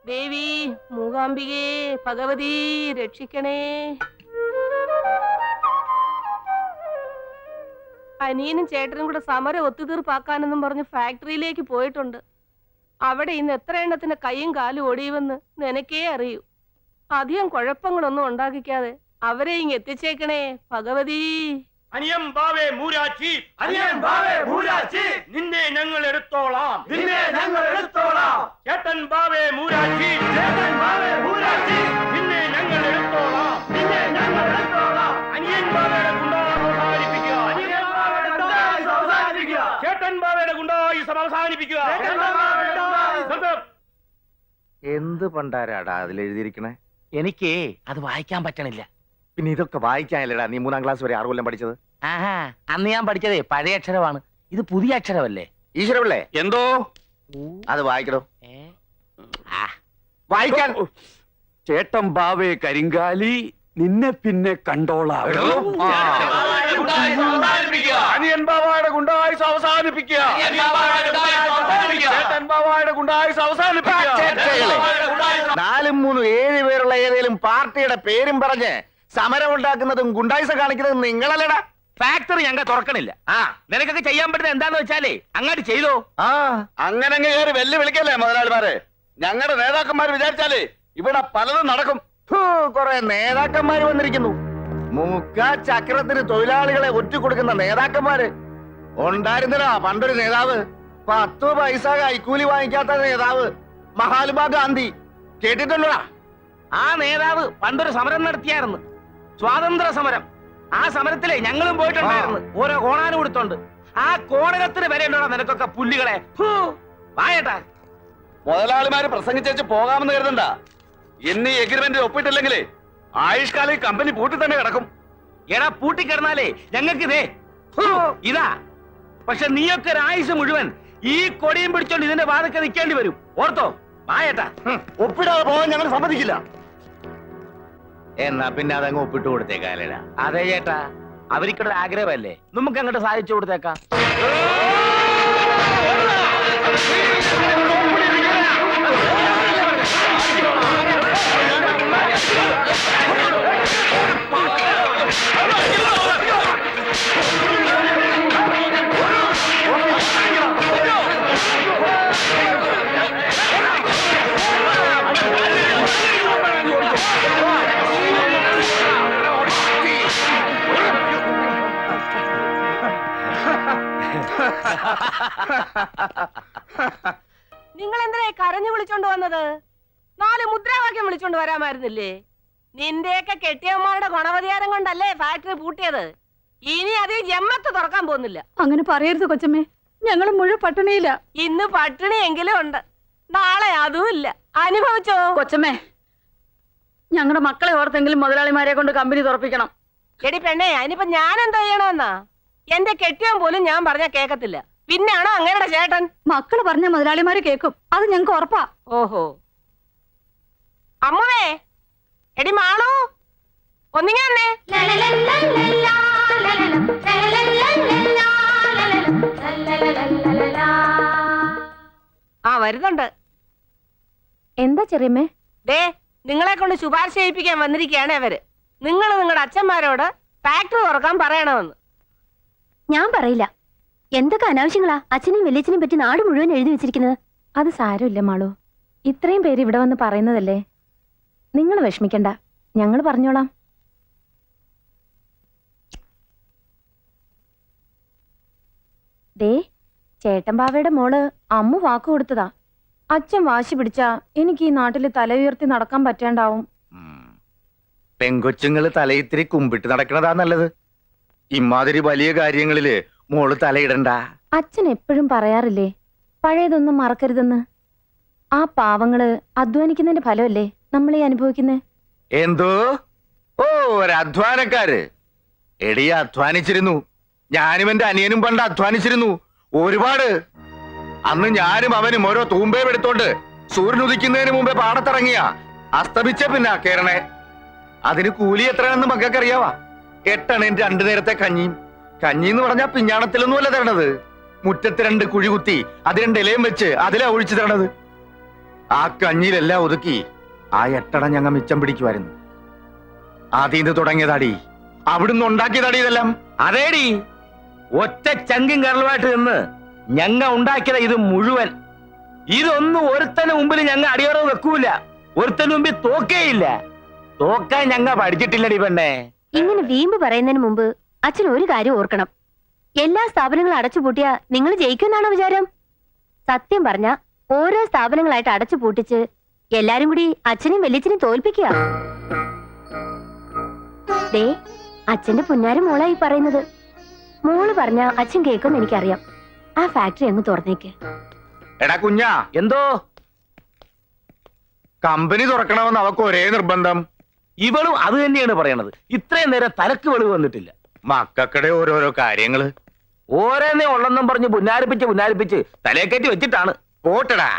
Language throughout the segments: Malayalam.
ദേവി മൂകാംബികേ ഭഗവതി രക്ഷിക്കണേ. അനിയനും ചേട്ടനും കൂടെ സമരം ഒത്തുതീർപ്പാക്കാനെന്നും പറഞ്ഞ് ഫാക്ടറിയിലേക്ക് പോയിട്ടുണ്ട്. അവിടെ ഇന്ന് എത്ര എണ്ണത്തിന് കൈയും കാലും ഒടിയുമെന്ന് നിനക്കേ അറിയൂ. അധികം കുഴപ്പങ്ങളൊന്നും ഉണ്ടാക്കിക്കാതെ അവരെ ഇങ്ങ് എത്തിച്ചേക്കണേ ഭഗവതി. അനിയം ബാവേ മൂരാച്ചി, അനിയം ബാവേ മൂരാച്ചി, നിന്നെ ഞങ്ങൾ എടുത്തോളാം, നിന്നെ ഞങ്ങൾ എടുത്തോളാം. ചേട്ടൻ ബാവേ മൂരാച്ചി, ചേട്ടൻ ബാവേ മൂരാച്ചി, നിന്നെ ഞങ്ങൾ എടുത്തോളാം, നിന്നെ ഞങ്ങൾ എടുത്തോളാം. അനിയൻ ബാവയുടെ ഗുണ്ടായുസം അവസാനിപ്പിക്കുക, അനിയൻ ബാവയുടെ ഗുണ്ടായുസം അവസാനിപ്പിക്കുക, ചേട്ടൻ ബാവയുടെ ഗുണ്ടായുസം അവസാനിപ്പിക്കുക. എന്ത് പണ്ടാരാടാ അതിലെഴുതിയിരിക്കണേ? എനിക്ക് അത് വായിക്കാൻ പറ്റണില്ല. പിന്നെ ഇതൊക്കെ വായിക്കാനല്ലടാ നീ 3ാം ക്ലാസ് വരെ 6 കൊല്ലം പഠിച്ചത്? ആഹാ, അന്ന് ഞാൻ പഠിച്ചതേ പഴയ അക്ഷരമാണ്, ഇത് പുതിയ അക്ഷരമല്ലേ? ഈശ്വരപിള്ളേ എന്തോ അത് വായിക്കടോ. വായിക്കാൻ. ചേട്ടൻ ബാവേ കരിങ്കാലി, നിന്നെ പിന്നെ കണ്ടോളാം. അനിയൻ ബാവയുടെ ഗുണ്ടായുസ് അവസാനിപ്പിക്കുക, ചേട്ടൻ ബാവയുടെ ഗുണ്ടായുസ് അവസാനിപ്പിക്കുക. 4, 3, 7 പേരുള്ള ഏതെങ്കിലും പാർട്ടിയുടെ പേരും പറഞ്ഞ് സമരം ഉണ്ടാക്കുന്നതും ഗുണ്ടായുസം കാണിക്കുന്നതും നിങ്ങളല്ലടാ. ഫാക്ടറി ഞങ്ങൾ തുറക്കണില്ല. നിനക്കൊക്കെ ചെയ്യാൻ പറ്റുന്നത് എന്താന്ന് വെച്ചാലേ അങ്ങോട്ട് ചെയ്തോ. അങ്ങനെ കയറി വെല്ലുവിളിക്കല്ലേ മുതലാളിമാരെ. ഞങ്ങളുടെ നേതാക്കന്മാർ വിചാരിച്ചാലേ ഇവിടെ പലതും നടക്കും. കുറെ നേതാക്കന്മാര് വന്നിരിക്കുന്നു. മുക്കാ ചക്രത്തിന് തൊഴിലാളികളെ ഒറ്റുകൊടുക്കുന്ന നേതാക്കന്മാര് ഉണ്ടായിരുന്നടാ. പണ്ടൊരു നേതാവ്, 10 പൈസ കൈക്കൂലി വാങ്ങിക്കാത്ത നേതാവ്, മഹാത്മാഗാന്ധി. കേട്ടിട്ടുണ്ടോടാ? ആ നേതാവ് പണ്ടൊരു സമരം നടത്തിയായിരുന്നു, സ്വാതന്ത്ര്യ സമരം. ആ സമരത്തിലെ ഞങ്ങളും പോയിട്ടുണ്ടായിരുന്നു, ഓരോ കോണാനും കൊടുത്തോണ്ട്. ആ കോണകത്തിന് വരെ ഉണ്ടോടാ നിനക്കൊക്കെ പുല്ലുകളെ. വായേട്ടാ. മുതലാളിമാര് പ്രസംഗിച്ചു പോകാമെന്ന് കരുതണ്ട. എന്നീ എഗ്രിമെന്റ് ഒപ്പിട്ടില്ലെങ്കിലേ ആയുഷ്കാലം ഈ കമ്പനി പൂട്ടി തന്നെ കിടക്കും. എടാ പൂട്ടിക്കിടന്നാലേ ഞങ്ങൾക്ക് ഇതേ ഇതാ. പക്ഷെ നീയൊക്കെ ഒരു ആയുസ് മുഴുവൻ ഈ കൊടിയും പിടിച്ചോണ്ട് ഇതിന്റെ വാതൊക്കെ നിൽക്കേണ്ടി വരും. ഓർത്തോ? വായേട്ടാ. ഒപ്പിടാതെ പോകാൻ ഞങ്ങൾ സമ്മതിക്കില്ല. എന്നാ പിന്നെ അതങ്ങ് ഒപ്പിട്ട് കൊടുത്തേക്കാലടാ. അതെ ചേട്ടാ, അവർക്കൊരു ആഗ്രഹമല്ലേ, നമുക്ക് അങ്ങോട്ട് സാധിച്ചു കൊടുത്തേക്കാം. നിങ്ങൾ എന്തിനാ കരഞ്ഞു വിളിച്ചോണ്ട് വന്നത്? 4 മുദ്രാവാക്യം വിളിച്ചോണ്ട് വരാമായിരുന്നില്ലേ? നിന്റെയൊക്കെ കെട്ടിയമ്മമാരുടെ ഗുണവധികാരം കൊണ്ടല്ലേ ഫാക്ടറി പൂട്ടിയത്. ഇനി അത് ജമ്മത്ത് തുറക്കാൻ പോകുന്നില്ല. അങ്ങനെ പറയരുത് കൊച്ചമ്മേ, ഞങ്ങൾ മുഴുവൻ പട്ടിണിയില്ല. ഇന്ന് പട്ടിണിയെങ്കിലും ഉണ്ട്, നാളെ അതുമില്ല. അനുഭവിച്ചോ കൊച്ചമ്മേ, ഞങ്ങളുടെ മക്കളെ ഓർത്തെങ്കിലും മുതലാളിമാരെ കൊണ്ട് കമ്പനി തുറപ്പിക്കണം. എടി പെണ്ണേ, അതിനിപ്പോ ഞാൻ എന്താ ചെയ്യണമെന്നാ? എന്റെ കെട്ടിയവൻ പോലും ഞാൻ പറഞ്ഞാ കേക്കത്തില്ല, പിന്നാണോ അങ്ങയുടെ ചേട്ടൻ? മക്കള് പറഞ്ഞ മുതലാളിമാര് കേക്കും, അത് ഞങ്ങൾക്ക് ഉറപ്പാ. ഓഹോ. അമ്മുവേ, എടി മാളു, ഒന്നിങ്ങന്നെ. ആ വരുന്നുണ്ട്. എന്താ ചെറിയമ്മേ? ദേ, നിങ്ങളെ കൊണ്ട് ശുപാർശ ചെയ്യിപ്പിക്കാൻ വന്നിരിക്കുകയാണ് അവര്. നിങ്ങൾ നിങ്ങളുടെ അച്ഛന്മാരോട് ഫാക്ടറി തുറക്കാൻ പറയണമെന്ന്. ഞാൻ പറയില്ല. എന്തൊക്കെ അനാവശ്യങ്ങളാ അച്ഛനെയും വലിയച്ഛനെയും പറ്റി നാട് മുഴുവൻ എഴുതി വെച്ചിരിക്കുന്നത്. അത് സാരമില്ല മാളു, ഇത്രയും പേര് ഇവിടെ വന്ന് പറയുന്നതല്ലേ. നിങ്ങൾ വിഷമിക്കണ്ട, ഞങ്ങൾ പറഞ്ഞോളാം. ദേ, ചേട്ടൻ ബാവയുടെ മോള് അമ്മു വാക്ക് കൊടുത്തതാ. അച്ഛൻ വാശി പിടിച്ചാ എനിക്ക് ഈ നാട്ടില് തല ഉയർത്തി നടക്കാൻ പറ്റാണ്ടാവും. പെങ്കൊച്ചുങ്ങള് തലയിത്തിരി കുമ്പിട്ട് നടക്കണതാ നല്ലത്. ഇമാതിരി വലിയ കാര്യങ്ങളില് മോള് തലയിടണ്ട. അച്ഛൻ എപ്പോഴും പറയാറില്ലേ പഴയതൊന്നും മറക്കരുതെന്ന്. ആ പാവങ്ങള് അധ്വാനിക്കുന്നതിന്റെ ഫലമല്ലേ നമ്മളീ അനുഭവിക്കുന്നേ. എന്തോ? ഓ, ഒരധ്വാനക്കാര്. എടി, അധ്വാനിച്ചിരുന്നു. ഞാനും എന്റെ അനിയനും പണ്ട് അധ്വാനിച്ചിരുന്നു, ഒരുപാട്. അന്ന് ഞാനും അവനും ഓരോ തൂമ്പയും എടുത്തോണ്ട് സൂര്യൻ ഉദിക്കുന്നതിന് മുമ്പേ പാടത്തിറങ്ങിയ അസ്തമിച്ച പിന്നെ കേറണേ. അതിന് കൂലി എത്രയാണെന്ന് മക്കൾക്കറിയാവാ? 8 അണയും 2 നേരത്തെ കഞ്ഞിയും. കഞ്ഞി എന്ന് പറഞ്ഞാൽ പിഞ്ഞാണത്തിലൊന്നും അല്ല തരണത്. മുറ്റത്ത് 2 കുഴി കുത്തി അത് 2 ഇലയും വെച്ച് അതിലാ ഒഴിച്ചു തരണത്. ആ കഞ്ഞിയിലെല്ലാം ഒതുക്കി ആ 8 അട ഞങ്ങൾ മിച്ചം പിടിക്കുമായിരുന്നു. ആദ്യം തുടങ്ങിയതാടി, അവിടുന്ന് ഉണ്ടാക്കിയതാടി ഇതെല്ലാം. അതേടി, ഒറ്റ ചങ്കും കരളുമായിട്ട് നിന്ന് ഞങ്ങ ഉണ്ടാക്കിയത് ഇത് മുഴുവൻ. ഇതൊന്നും ഒരുത്തന് മുമ്പിൽ ഞങ്ങ അടിയറവ് വെക്കൂല, ഒരുത്തന് മുമ്പിൽ തോക്കേയില്ല. തോക്കാൻ ഞങ്ങ പഠിച്ചിട്ടില്ലടി പെണ്ണേ. ഇങ്ങനെ വീമ്പ് പറയുന്നതിന് മുമ്പ് അച്ഛൻ ഒരു കാര്യം ഓർക്കണം. എല്ലാ സ്ഥാപനങ്ങളും അടച്ചുപൂട്ടിയാ നിങ്ങൾ ജയിക്കുമെന്നാണോ വിചാരം? സത്യം പറഞ്ഞ ഓരോ സ്ഥാപനങ്ങളായിട്ട് അടച്ചു പൂട്ടിച്ച് എല്ലാരും കൂടി അച്ഛനെയും വല്യച്ഛനെയും തോൽപ്പിക്കുക. ദേ, അച്ഛന്റെ പുന്നാരം മോളായി പറയുന്നത്. മോള് പറഞ്ഞ അച്ഛൻ കേൾക്കുമെന്ന് എനിക്കറിയാം. ആ ഫാക്ടറി അങ്ങ് തുറന്നേക്ക്. എടാ കുഞ്ഞാ, എന്തോ കമ്പനി തുറക്കണമെന്ന് അവക്ക് ഒരേ നിർബന്ധം. ഇവളും അത് തന്നെയാണ് പറയണത്. ഇത്രയും നേരം തലക്ക് വെളിവ് വന്നിട്ടില്ല. മക്കൾക്കിടെ ഓരോരോ കാര്യങ്ങള് ഓരോന്നേ ഉള്ളെന്നും പറഞ്ഞ് പുന്നാരിപ്പിച്ച് തലയേക്കറ്റി വെച്ചിട്ടാണ്. പോട്ടടാ,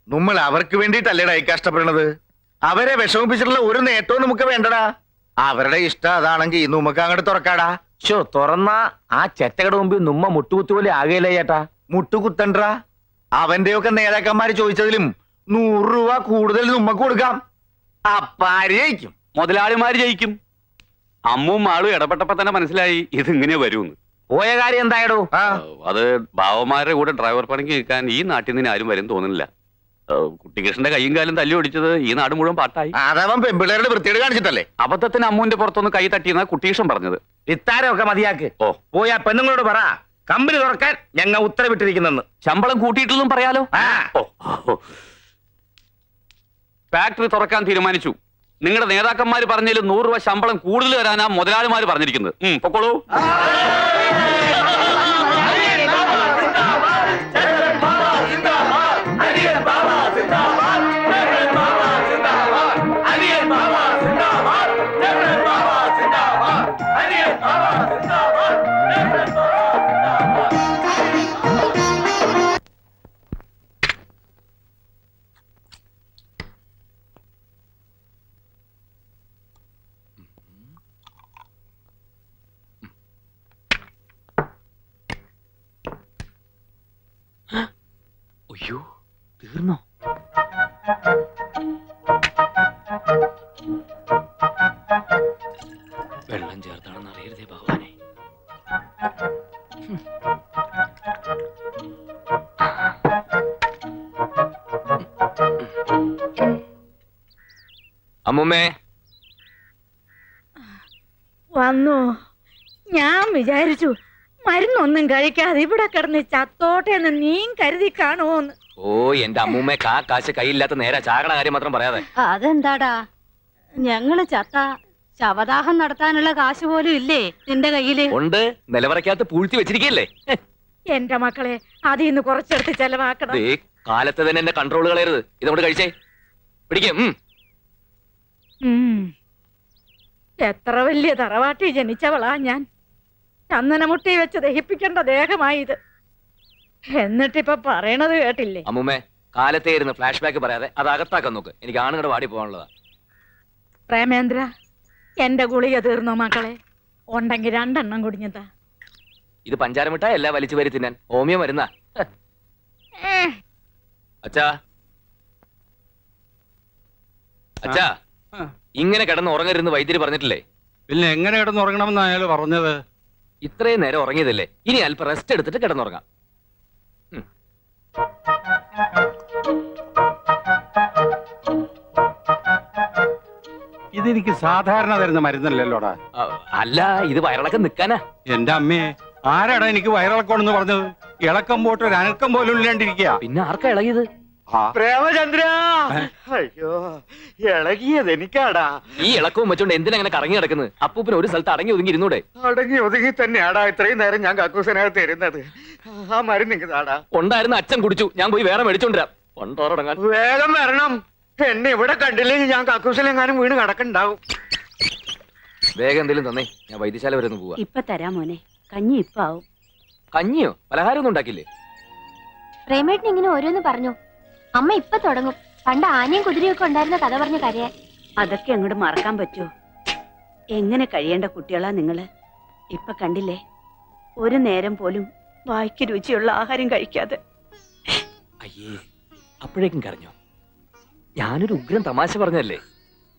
നമ്മൾ അവർക്ക് വേണ്ടിയിട്ടല്ലേടാ ഈ കഷ്ടപ്പെടുന്നത്. അവരെ വിഷമിപ്പിച്ചിട്ടുള്ള ഒരു നേട്ടവും നമുക്ക് വേണ്ടടാ. അവരുടെ ഇഷ്ടം അതാണെങ്കിൽ നമുക്ക് അങ്ങോട്ട് തുറക്കാടാ. തുറന്ന ആ ചെറ്റകട മുമ്പിൽ നുമ്മ മുട്ടുകുത്തുപോലെ ആകെയില്ല ചേട്ടാ. മുട്ടുകുത്തണ്ടാ. അവന്റെയൊക്കെ നേതാക്കന്മാര് ചോദിച്ചതിലും 100 രൂപ കൂടുതൽ നമ്മക്ക് കൊടുക്കാം. അപ്പാര് ജയിക്കും? മുതലാളിമാര് ജയിക്കും. അമ്മും മാളും ഇടപെട്ടപ്പോ തന്നെ മനസ്സിലായി ഇത് ഇങ്ങനെ വരുമെന്ന്. പോയ കാര്യം എന്തായടോ? അത് ബാവമാരുടെ കൂടെ ഡ്രൈവർ പണിക്ക് നിൽക്കാൻ ഈ നാട്ടിൽ നിന്ന് ആരും വരും തോന്നുന്നില്ല. കുട്ടികൃഷ്ണന്റെ കൈയും കാലും തല്ലി ഒടിച്ചത് ഈ നാട് മുഴുവൻ പാട്ടായി. അതവൻ പെമ്പിള്ളേരുടെ വൃത്തിയോട് കാണിച്ചിട്ടല്ലേ? അബദ്ധത്തിന് അമ്മുവിന്റെ പുറത്തൊന്ന് കൈ തട്ടിയെന്നാ കുട്ടികൃഷ്ണൻ പറഞ്ഞത്. ഇത്താരമൊക്കെ മതിയാക്ക്. പോയ പെണ്ണുങ്ങളോട് പറ കമ്പനി തുറക്കാൻ ഞങ്ങൾ ഉത്തരവിട്ടിരിക്കുന്നെന്ന്. ശമ്പളം കൂട്ടിയിട്ടില്ലെന്നും പറയാലോ. ഫാക്ടറി തുറക്കാൻ തീരുമാനിച്ചു. നിങ്ങളുടെ നേതാക്കന്മാര് പറഞ്ഞതിൽ 100 രൂപ ശമ്പളം കൂടുതൽ തരാനാ മുതലാളിമാര് പറഞ്ഞിരിക്കുന്നത്. പൊക്കോളൂ. അയ്യോ, തീർന്നോ? വെള്ളം ചേർത്താണെന്ന് അറിയരുതേ ഭഗവാനെ. അമ്മുമ്മേ വന്നു. ഞാൻ വിചാരിച്ചു മരുന്നൊന്നും കഴിക്കാതെ ഇവിടെ കിടന്ന് ചത്തോട്ടെ എന്ന് നീ കരുതി കാണുമോന്ന്. ഓ, എന്റെ അമ്മൂമ്മ കാശ് കയ്യില്ലാത്ത നേരെ ചാകണ കാര്യം മാത്രം പറയാതെ. അതെന്താടാ, ഞങ്ങള് ചത്ത ശവദാഹം നടത്താനുള്ള കാശ് പോലും ഇല്ലേ നിന്റെ കയ്യില്? ഉണ്ട്, നിലവറയ്ക്കകത്ത് പൂഴ്ത്തി വെച്ചിരിക്കല്ലേ. എന്റെ മക്കളെ അതിൽ നിന്ന് കുറച്ചെടുത്ത് ചെലവാക്കണം. കാലത്ത് തന്നെ എന്റെ കൺട്രോൾ കളയരുത്. ഇതോട് കഴിച്ചേ, പിടിക്കും. എത്ര വലിയ തറവാട്ടി ജനിച്ചവളാ ഞാൻ. ചന്ദനമുട്ടി വെച്ച് ദഹിപ്പിക്കേണ്ട ദേഹമായി ഇത്. എന്നിട്ടിപ്പൊ പറയണത് കേട്ടില്ലേ? അമ്മൂമ്മേ, കാലത്തേരുന്ന് ഫ്ലാഷ് ബാക്ക് പറയാതെ അത് അകത്താക്കാൻ നോക്ക്. എനിക്ക് ആണുങ്ങളുടെ വാടി പോകാനുള്ളതാ. പ്രേമേന്ദ്ര, എന്റെ ഗുളിക തീർന്നോ മക്കളെ? ഉണ്ടെങ്കിൽ 2 എണ്ണം കുടിഞ്ഞതാ. ഇത് പഞ്ചാര മിഠായി അല്ല വലിച്ചു വരി തിന്നാൻ. ഹോമിയോ മരുന്നാ. അച്ഛാ, അച്ഛാ, ഇങ്ങനെ കിടന്ന് ഉറങ്ങരുന്ന് വൈദ്യര് പറഞ്ഞിട്ടില്ലേ? പിന്നെ എങ്ങനെ കിടന്നുറങ്ങണമെന്ന് അയാൾ പറഞ്ഞത്? ഇത്രയും നേരം ഉറങ്ങിയതല്ലേ, ഇനി അല്പം റെസ്റ്റ് എടുത്തിട്ട് കിടന്നുറങ്ങാം. ഇതെനിക്ക് സാധാരണ തരുന്ന മരുന്നല്ലല്ലോടാ. അല്ല, ഇത് വയറിളക്കം നിൽക്കാനാ. എന്റെ അമ്മയെ, ആരാടാ എനിക്ക് വയറിളക്കമെന്ന് പറഞ്ഞത്? ഇളക്കം പോട്ട് ഒരു അനക്കം പോലും ഇല്ലാണ്ടിരിക്കുക. പിന്നെ ആർക്കാ ഇളകിയത്? പ്രേമചന്ദ്ര, അയ്യോ, ഇളകിയത് എനിക്കാടാ. ഈ ഇളക്കവും വെച്ചോണ്ട് എന്തിനങ്ങനെ കറങ്ങി കിടക്കുന്നത്? അപ്പൂപ്പിന് ഒരു സ്ഥലത്ത് അടങ്ങി ഒതുങ്ങി ഇരുന്നൂടെ? അടങ്ങി ഒതുങ്ങി തന്നെയാടാ ഇത്രയും നേരം ഞാൻ കക്കൂസിനകത്ത് ഇരുന്നത്. ആ മരുന്ന് ഇങ്ങതാടാ. ഉണ്ടായിരുന്ന അച്ഛൻ കുടിച്ചു, ഞാൻ പോയി വേറെ മേടിച്ചോണ്ടിരാം. കൊണ്ടോറടങ്ങാൻ വേഗം വരണം. എന്നെ ഇവിടെ കണ്ടില്ലെങ്കിൽ ഞാൻ കക്കൂസിലെങ്ങാനും വീണ് കിടക്കണ്ടാവും. വേഗം എന്തെങ്കിലും തന്നേ, ഞാൻ വൈദ്യശാല വരെ ഒന്ന് പോവാ. ഇപ്പൊ തരാ മോനെ, കഞ്ഞി ഇപ്പൊ ആവും. കഞ്ഞിയോ? പലഹാരം ഒന്നും ഉണ്ടാക്കില്ലേ? പ്രേമേട്ടൻ ഇങ്ങനെ ഓരോന്ന് പറഞ്ഞു. അമ്മ ഇപ്പൊ തുടങ്ങും. പണ്ട് ആനയും കുതിരയൊക്കെ ഉണ്ടായിരുന്ന കഥ പറഞ്ഞ കരയാൻ. അതൊക്കെ അങ്ങോട്ട് മറക്കാൻ പറ്റുമോ? എങ്ങനെ കഴിയേണ്ട കുട്ടികളാ നിങ്ങള്. ഇപ്പൊ കണ്ടില്ലേ, ഒരു നേരം പോലും വായ്ക്ക് രുചിയുള്ള ആഹാരം കഴിക്കാതെ. അയ്യേ, അപ്പോഴേക്കും കരഞ്ഞു. ഞാനൊരു ഉഗ്രൻ തമാശ പറഞ്ഞല്ലേ,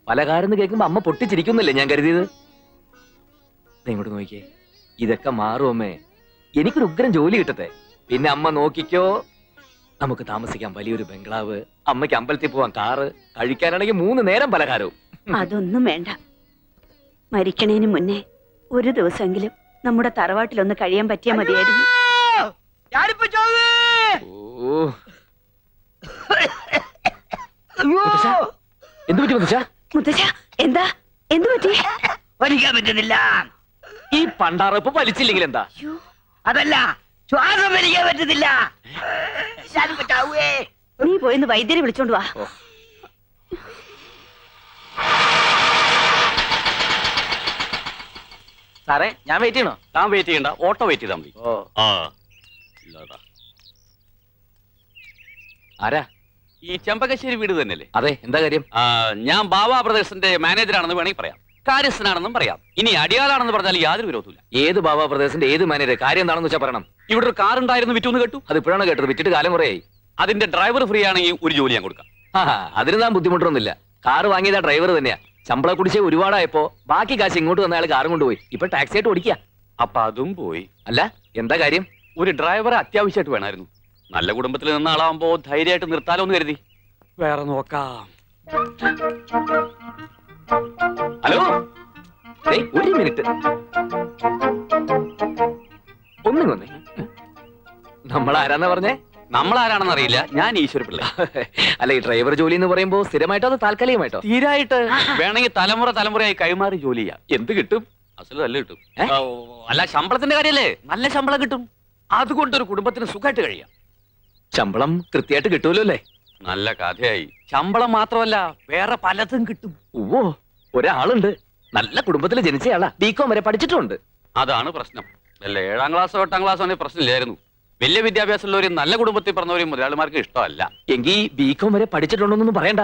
പലകാരെന്ന് കേൾക്കുമ്പോ അമ്മ പൊട്ടിച്ചിരിക്കുന്നല്ലേ ഞാൻ കരുതിയത്. ദേ ഇങ്ങോട്ട് നോക്കിയേ, ഇതൊക്കെ മാറും അമ്മേ. എനിക്കൊരു ഉഗ്രൻ ജോലി കിട്ടട്ടെ, പിന്നെ അമ്മ നോക്കിക്കോ. നമുക്ക് താമസിക്കാൻ വലിയൊരു ബംഗ്ലാവ്, അമ്മയ്ക്ക് അമ്പലത്തിൽ പോവാൻ കാറ്, കഴിക്കാനാണെങ്കിൽ 3 നേരം പലഹാരവും. അതൊന്നും വേണ്ട. മരിക്കണേന് മുന്നേ ഒരു ദിവസമെങ്കിലും നമ്മുടെ തറവാട്ടിലൊന്ന് കഴിയാൻ പറ്റിയാ മതിയായിരുന്നു. ഓ മുത്തശ്ശാ, എന്ത് പറ്റി മുത്തശ്ശാ? മുത്തശ്ശ എന്താ, എന്തു പറ്റി? വലിക്കാൻ പറ്റുന്നില്ല. ഈ പണ്ടാറപ്പ് വലിച്ചില്ലെങ്കിൽ എന്താ? അതല്ല, ശ്വാസം വലിക്കാൻ പറ്റുന്നില്ല. നീ പോയിന്ന് വൈദ്യരെ വിളിച്ചോണ്ട് വാ. സാറേ ഞാൻ വെയിറ്റ് ചെയ്യണോ? താൻ വെയിറ്റ് ചെയ്യണ്ട, ഓട്ടോ വെയിറ്റ് ചെയ്താൽ മതി. ഓ ആ ഇല്ലാടാ. ആരാ? ഈ ചെമ്പകശ്ശേരി വീട് തന്നെയല്ലേ? അതെ, എന്താ കാര്യം? ഞാൻ ബാബാ ബ്രദേഴ്സിന്റെ മാനേജറാണെന്ന് വേണമെങ്കിൽ പറയാം, കാര്യസ്ഥനാണെന്നും പറയാം. ഇനി അടിയാളാണെന്ന് പറഞ്ഞാൽ യാതൊരു വിരോധമില്ല. ഏത് ബാബാ പ്രദേശത്തിന്റെ ഏത് മാനേജർ? കാര്യം എന്താണെന്ന് വെച്ചാൽ പറയണം. ഇവിടെ ഒരു കാർ ഉണ്ടായിരുന്നു, വിറ്റു എന്ന് കേട്ടു. അത് ഇപ്പോഴാണ് കേട്ടത്, വിറ്റിട്ട് കാലം കുറയായി. അതിന്റെ ഡ്രൈവർ ഫ്രീ ആണെങ്കിൽ ഒരു ജോലി ഞാൻ കൊടുക്കാം. അതിന് താൻ ബുദ്ധിമുട്ടൊന്നുമില്ല. കാറ് വാങ്ങിയത് ആ ഡ്രൈവർ തന്നെയാ. ശമ്പള കുടിശ്ശേ ഒരുപാടായപ്പോ ബാക്കി കാശ് ഇങ്ങോട്ട് വന്ന അയാൾ കാറും കൊണ്ടുപോയി. ഇപ്പൊ ടാക്സി ആയിട്ട് ഓടിക്കുക. അപ്പൊ അതും പോയി. അല്ല, എന്താ കാര്യം? ഒരു ഡ്രൈവറെ അത്യാവശ്യമായിട്ട് വേണമായിരുന്നു. നല്ല കുടുംബത്തിൽ നിന്ന ആളാവുമ്പോ ധൈര്യമായിട്ട് നിർത്താലോ എന്ന് കരുതി. വേറെ നോക്കാം. ഹലോ, ഒരു മിനിറ്റ് ഒന്നും വന്നേ. നമ്മൾ ആരാന്നാ പറഞ്ഞേ? നമ്മളാരാണെന്ന് അറിയില്ല, ഞാൻ ഈശ്വര പിള്ള. അല്ല, ഈ ഡ്രൈവർ ജോലി എന്ന് പറയുമ്പോ സ്ഥിരമായിട്ടോ അതോ താൽക്കാലികമായിട്ടോ? തീരായിട്ട് വേണമെങ്കിൽ തലമുറയായി കൈമാറി ജോലി ചെയ്യാം. എന്ത് കിട്ടും? അസല് നല്ല കിട്ടും. അല്ല, ശമ്പളത്തിന്റെ കാര്യല്ലേ, നല്ല ശമ്പളം കിട്ടും. അതുകൊണ്ടൊരു കുടുംബത്തിന് സുഖമായിട്ട് കഴിയാം. ശമ്പളം കൃത്യമായിട്ട് കിട്ടൂലോ അല്ലേ? നല്ല കഥയായി. ശമ്പളം മാത്രമല്ല, വേറെ പലതും കിട്ടും. ഓ, ഒരാളുണ്ട്, നല്ല കുടുംബത്തിൽ ജനിച്ചയാളാ, ബികോം വരെ പഠിച്ചിട്ടുണ്ട്. അതാണ് പ്രശ്നം. അല്ല, 7ാം ക്ലാസ്സോ 8ാം ക്ലാസ്സോ ആണെങ്കിൽ പ്രശ്നമില്ലായിരുന്നു. വലിയ വിദ്യാഭ്യാസമുള്ളവരും നല്ല കുടുംബത്തിൽ പറഞ്ഞവരും മുതലാളിമാർക്ക് ഇഷ്ടമല്ല. എങ്കിൽ ബികോം വരെ പഠിച്ചിട്ടുണ്ടോന്നൊന്നും പറയണ്ട.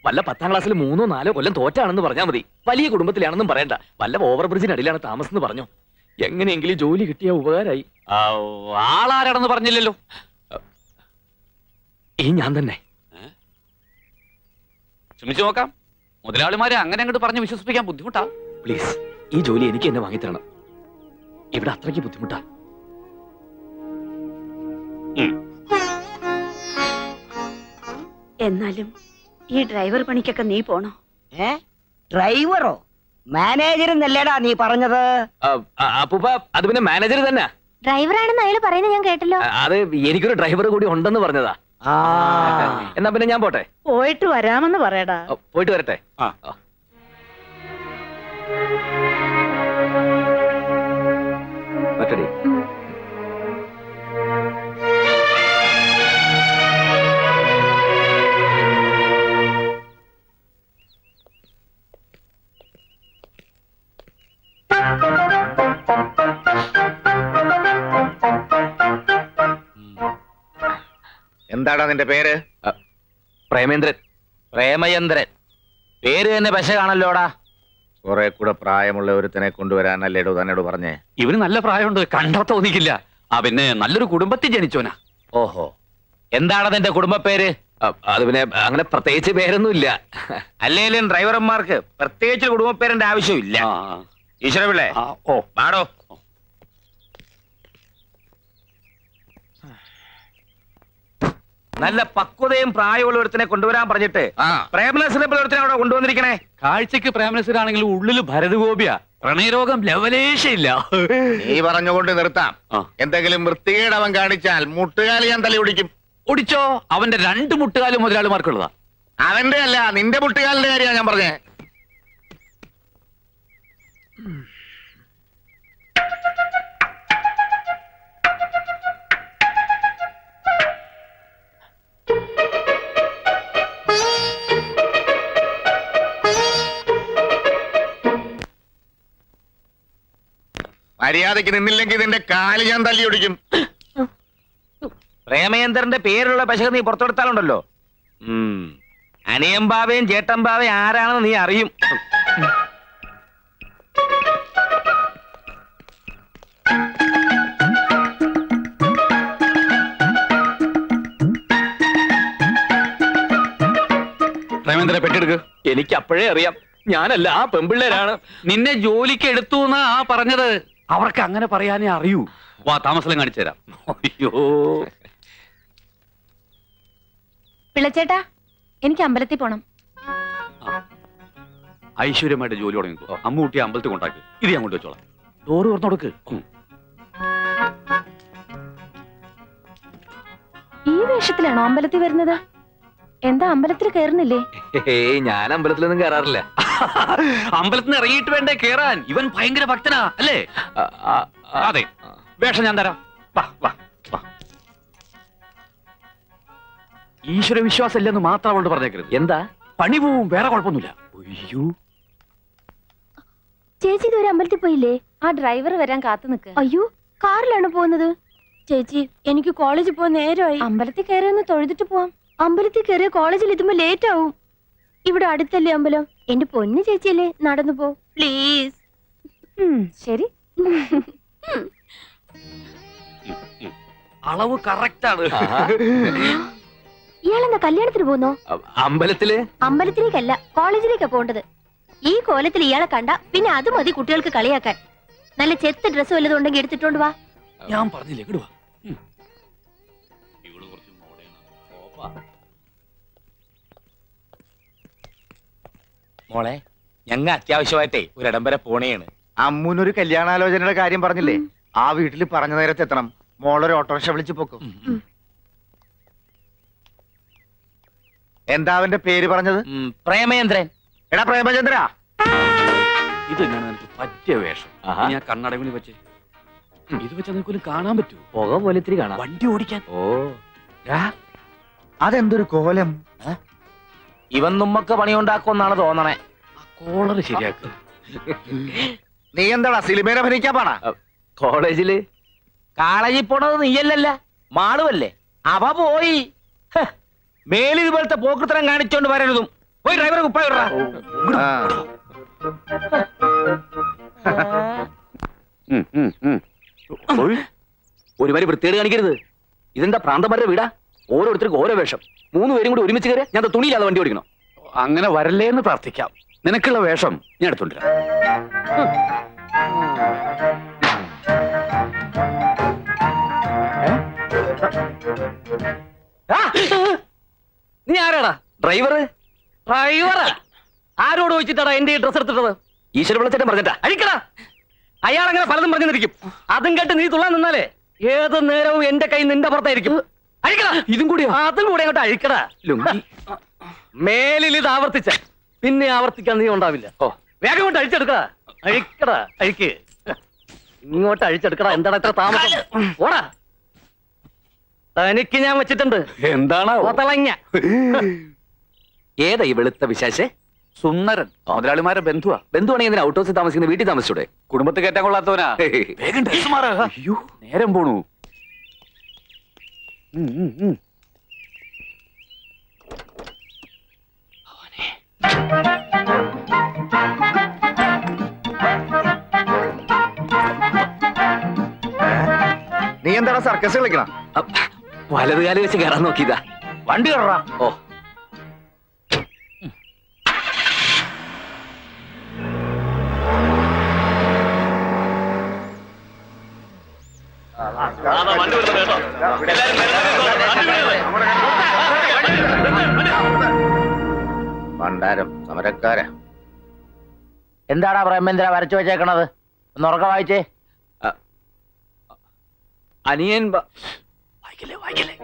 വല്ല 10ാം ക്ലാസ്സിൽ 3 or 4 കൊല്ലം തോറ്റാണെന്ന് പറഞ്ഞാൽ മതി. വലിയ കുടുംബത്തിലാണെന്നും പറയണ്ട. വല്ല ഓവർ ബ്രിഡ്ജിനടിയിലാണ് താമസം എന്ന് പറഞ്ഞു. എങ്ങനെയെങ്കിലും ജോലി കിട്ടിയ ഉപകാരമായി. ആളാരാണെന്ന് പറഞ്ഞില്ലല്ലോ. ഈ ഞാൻ തന്നെ. ശ്രമിച്ചു നോക്കാം. മുതലാളിമാരെ അങ്ങനെ അങ്ങോട്ട് പറഞ്ഞ് വിശ്വസിപ്പിക്കാൻ ബുദ്ധിമുട്ടാ. പ്ലീസ്, ഈ ജോലി എനിക്ക് എന്നെ വാങ്ങിത്തരണം. ഇവിടെ അത്രയ്ക്ക് ബുദ്ധിമുട്ടാ. എന്നാലും ഈ ഡ്രൈവർ പണിക്കൊക്കെ നീ പോണോ? ഡ്രൈവറോ മാനേജർ എന്നല്ലേടാ നീ പറഞ്ഞത്? അപ്പൂപ്പ, അത് പിന്നെ മാനേജർ തന്നെ. ഡ്രൈവറാണെന്ന് അയാൾ പറയുന്നത് ഞാൻ കേട്ടല്ലോ. അത് എനിക്കൊരു ഡ്രൈവർ കൂടി ഉണ്ടെന്ന് പറഞ്ഞതാ. എന്നാ പിന്നെ ഞാൻ പോട്ടെ. പോയിട്ട് വരാമെന്ന് പറയടാ. പോയിട്ട് വരട്ടെ. മറ്റടി. എന്താടാ നിന്റെ പേര്? പ്രേമേന്ദ്രൻ. പ്രേമചന്ദ്രൻ. പേര് തന്നെ പശ കാണല്ലോടാ. കുറെ കൂടെ പ്രായമുള്ള ഒരുത്തനെ കൊണ്ടുവരാനല്ലേടോ തന്നോട് പറഞ്ഞേ? ഇവന് നല്ല പ്രായമുണ്ട്, കണ്ടാ തോന്നിക്കില്ല. പിന്നെ നല്ലൊരു കുടുംബത്തിൽ ജനിച്ചോനാ. ഓഹോ, എന്താണ് നിന്റെ കുടുംബ പേര്? അത് പിന്നെ അങ്ങനെ പ്രത്യേകിച്ച് പേരൊന്നുമില്ല. അല്ലെങ്കിലും ഡ്രൈവർമാർക്ക് പ്രത്യേകിച്ച് കുടുംബ പേരിന്റെ ആവശ്യമില്ല. ഈശ്വര പിള്ളേ, ഓ പാടോ. നല്ല പക്വതയും പ്രായമുള്ള ഒരുത്തിനെ കൊണ്ടുവരാൻ പറഞ്ഞിട്ട് പ്രേമനസിനെ പോലെ ഒരുത്തിനെ അവിടെ കൊണ്ടുവന്നിരിക്കണേ. കാഴ്ചക്ക് പ്രേമനസരാണെങ്കിലും ഉള്ളില് ഭരതഗോപിയ. പ്രണയരോഗം ലവലേശയില്ല. നീ പറഞ്ഞുകൊണ്ട് നിർത്താം. എന്തെങ്കിലും വൃത്തികേട് അവൻ കാണിച്ചാൽ മുട്ടുകാലി ഞാൻ തലി ഒടിക്കും. ഒടിച്ചോ? അവന്റെ 2 മുട്ടുകാലും മുതലാളിമാർക്കുള്ളതാ. അവന്റെ അല്ല, നിന്റെ മുട്ടുകാലിന്റെ കാര്യമാണ് ഞാൻ പറഞ്ഞേ. മര്യാദയ്ക്ക് നിന്നില്ലെങ്കിൽ നിന്റെ കാല് ഞാൻ തല്ലി ഒടിക്കും. പ്രേമേന്ദ്രന്റെ പേരുള്ള പശ നീ പുറത്തെടുത്താലുണ്ടല്ലോ, അനിയമ്പാവയും ചേട്ടമ്പാവയും ആരാണെന്ന് നീ അറിയും. പ്രേമേന്ദ്ര പെട്ടെടുക്ക്. എനിക്ക് അപ്പോഴേ അറിയാം ഞാനല്ല, ആ പെമ്പിള്ളേരാണ്. നിന്നെ ജോലിക്ക് എടുത്തു എന്നാ ആ പറഞ്ഞത്. അവർക്ക് അങ്ങനെ പറയാനേ അറിയൂ. വാ, താമസം കാണിച്ചു തരാം. അയ്യോ, പിള്ളച്ചേട്ടാ, എനിക്ക് അമ്പലത്തിൽ പോണം. ഐശ്വര്യമായിട്ട് ജോലി തുടങ്ങിക്കോ. അമ്മൂട്ടി അമ്പലത്തിൽ കൊണ്ടാക്കി. ഇത് ഞാൻ കൊണ്ടുവച്ചോളാം. ഡോറ് തുറന്നു കൊടുക്ക്. ഈ വേഷത്തിലാണോ അമ്പലത്തിൽ വരുന്നത്? എന്താ അമ്പലത്തിൽ കയറുന്നില്ലേ? ഏയ്, ഞാൻ അമ്പലത്തിലൊന്നും കയറാറില്ല. അമ്പലത്തിൽ നിന്ന് ഇറങ്ങിയിട്ട് വേണ്ടേ കേറാൻ? ഇവൻ ഭയങ്കര ഭക്തനാ അല്ലേ? അതെ, വേഷം ഞാൻ തരാം. വാ വാ വാ. ഈശ്വര വിശ്വാസം ഇല്ലെന്ന് മാത്രം അവളോട് പറഞ്ഞേക്കരുത്. എന്താ? പണി പോവും, വേറെ കുഴപ്പമൊന്നുമില്ല. അയ്യോ, ചേച്ചി ഇതുവരെ അമ്പലത്തിൽ പോയില്ലേ? ആ ഡ്രൈവർ വരാൻ കാത്തു നിൽക്ക്. അയ്യോ, കാറിലാണ് പോകുന്നത്. ചേച്ചി, എനിക്ക് കോളേജിൽ പോകാൻ നേരമായി. അമ്പലത്തിൽ കയറി ഒന്ന് തൊഴുതിട്ട് പോവാം. അമ്പലത്തിൽ കയറിയ കോളേജിൽ എത്തുമ്പോ ലേറ്റ് ആവും. ഇവിടെ അടുത്തല്ലേ അമ്പലം? എന്റെ പൊന്നു ചേച്ചിയല്ലേ, നടന്നു പോ പ്ലീസ്. ശരി. അളവ് കറക്റ്റ് ആണ്. ഇയാളെന്താ കല്യാണത്തിന് പോകുന്നോ? അമ്പലത്തില്? അമ്പലത്തിലേക്കല്ല, കോളേജിലേക്കാ പോണ്ടത്. ഈ കോലത്തിൽ ഇയാളെ കണ്ട പിന്നെ അത് മതി കുട്ടികൾക്ക് കളിയാക്കാൻ. നല്ല ചെത്ത് ഡ്രസ്സ് വല്ലതും ഉണ്ടെങ്കിൽ എടുത്തിട്ടോണ്ട് വാ. ഞാൻ പറഞ്ഞില്ലേ, ഇടുവാ. മോളെ, ഞങ്ങ അത്യാവശ്യമായിട്ടേ ഒരിടം വരെ പോണേണ്. അമ്മൂനൊരു കല്യാണാലോചനയുടെ കാര്യം പറഞ്ഞില്ലേ? ആ വീട്ടിൽ പറഞ്ഞ നേരത്തെ എത്തണം. മോളൊരു ഓട്ടോറിക്ഷ വിളിച്ചു പോക്കും. എന്താ അവന്റെ പേര് പറഞ്ഞത്? പ്രേമേന്ദ്രൻ. എടാ പ്രേമചന്ദ്ര, ഇത് തന്നെയാണ് എനിക്ക് പറ്റിയ വേഷം. ഞാൻ കണ്ണടവിന് വെച്ച് ഇത് വെച്ച് നിനക്കൊരു കാണാൻ പറ്റൂ? പുക പോലെ ഇത്തിരി കാണാം. വണ്ടി ഓടിക്കാൻ. ഓ, അതെന്തൊരു കോലം! ഇവൻ നമ്മക്ക് പണിയുണ്ടാക്കുമെന്നാണ് തോന്നണേ. കോളർ ശരിയാക്കുക. നീ എന്താടാ സിനിമേനെ അഭിനയിക്കാൻ പാടാ? കോളേജില് കോളേജിൽ പോണത് നീയല്ലല്ല, മാളുവല്ലേ? അവ പോയി. മേലിൽ ഇതുപോലത്തെ പോക്കൃത്തരം കാണിച്ചോണ്ട് വരരുതും. പോയി ഡ്രൈവറെ കുപ്പായ ഇടറാ. ഒരുമാതിരി വൃത്തികേട് കാണിക്കരുത്. ഇതെന്താ പ്രാന്തന്മാരുടെ വീടാ? ഓരോരുത്തർക്കും ഓരോ വേഷം. 3 പേരും കൂടി ഒരുമിച്ച് കയറി ഞാൻ തുണിയില്ലാതെ വണ്ടി ഓടിക്കണം. അങ്ങനെ വരല്ലേ എന്ന് പ്രാർത്ഥിക്കാം. നിനക്കുള്ള വേഷം ഞാൻ എടുത്തോണ്ടിരാം. നീ ആരാടാ? ഡ്രൈവർ? ഡ്രൈവറാ? ആരോട് ചോദിച്ചിട്ടാടാ എന്റെ ഡ്രസ് എടുത്തിട്ടത്? ഈശ്വര വിളിച്ചിട്ട് പറഞ്ഞിട്ടാ. അഴിക്കടാ. അയാൾ അങ്ങനെ പലതും പറഞ്ഞിരിക്കും. അതും കേട്ട് നീ തുള്ളാൻ നിന്നാലേ ഏത് നേരവും എന്റെ കൈ നിന്റെ പുറത്തായിരിക്കും. അഴിക്കടാ. ഇതും കൂടിയോ? അതും കൂടെ അങ്ങോട്ട് അഴിക്കടാ. ലുങ്കി. മേലിൽ ഇത് ആവർത്തിച്ച പിന്നെ ആവർത്തിക്കാൻ നീ ഉണ്ടാവില്ല. ഓ, വേഗം കൊണ്ട് അഴിച്ചെടുക്കടാ. അഴിക്കടാ, അഴിക്ക്. ഇങ്ങോട്ട് അഴിച്ചെടുക്കടാ. എന്താണ് ഇത്ര താമസം? ഓടാ. തനിക്ക് ഞാൻ വെച്ചിട്ടുണ്ട്. എന്താണ് തിളങ്ങ. ഏതാ ഈ വെളുത്ത വിശാശേ? സുന്ദരൻ, മുതലാളിമാരെ ബന്ധുവാ. ബന്ധുവാണെങ്കിൽ എന്തിനാ ഔട്ട് ഹൗസിൽ താമസിക്കുന്ന വീട്ടിൽ താമസിച്ചൂടെ? കുടുംബത്തിൽ കയറ്റാൻ കൊള്ളാത്തവനാ. വേഗം ഡ്രസ് മാറാ. അയ്യോ, നേരം പോണു. നീ എന്താടാ സർക്കസ് കളിക്കണം? വലതുകാലി വെച്ച് കയറാൻ നോക്കിയതാ. വണ്ടി കയറാ. ഓ, പണ്ടാരം സമരക്കാരാ. എന്താടാ പ്രേമേന്ദ്ര വരച്ചു വെച്ചേക്കണത്? ഒന്ന് ഉറക്കം വായിച്ചേ. അനിയൻ വായിക്കല്ലേ, വായിക്കല്ലേ.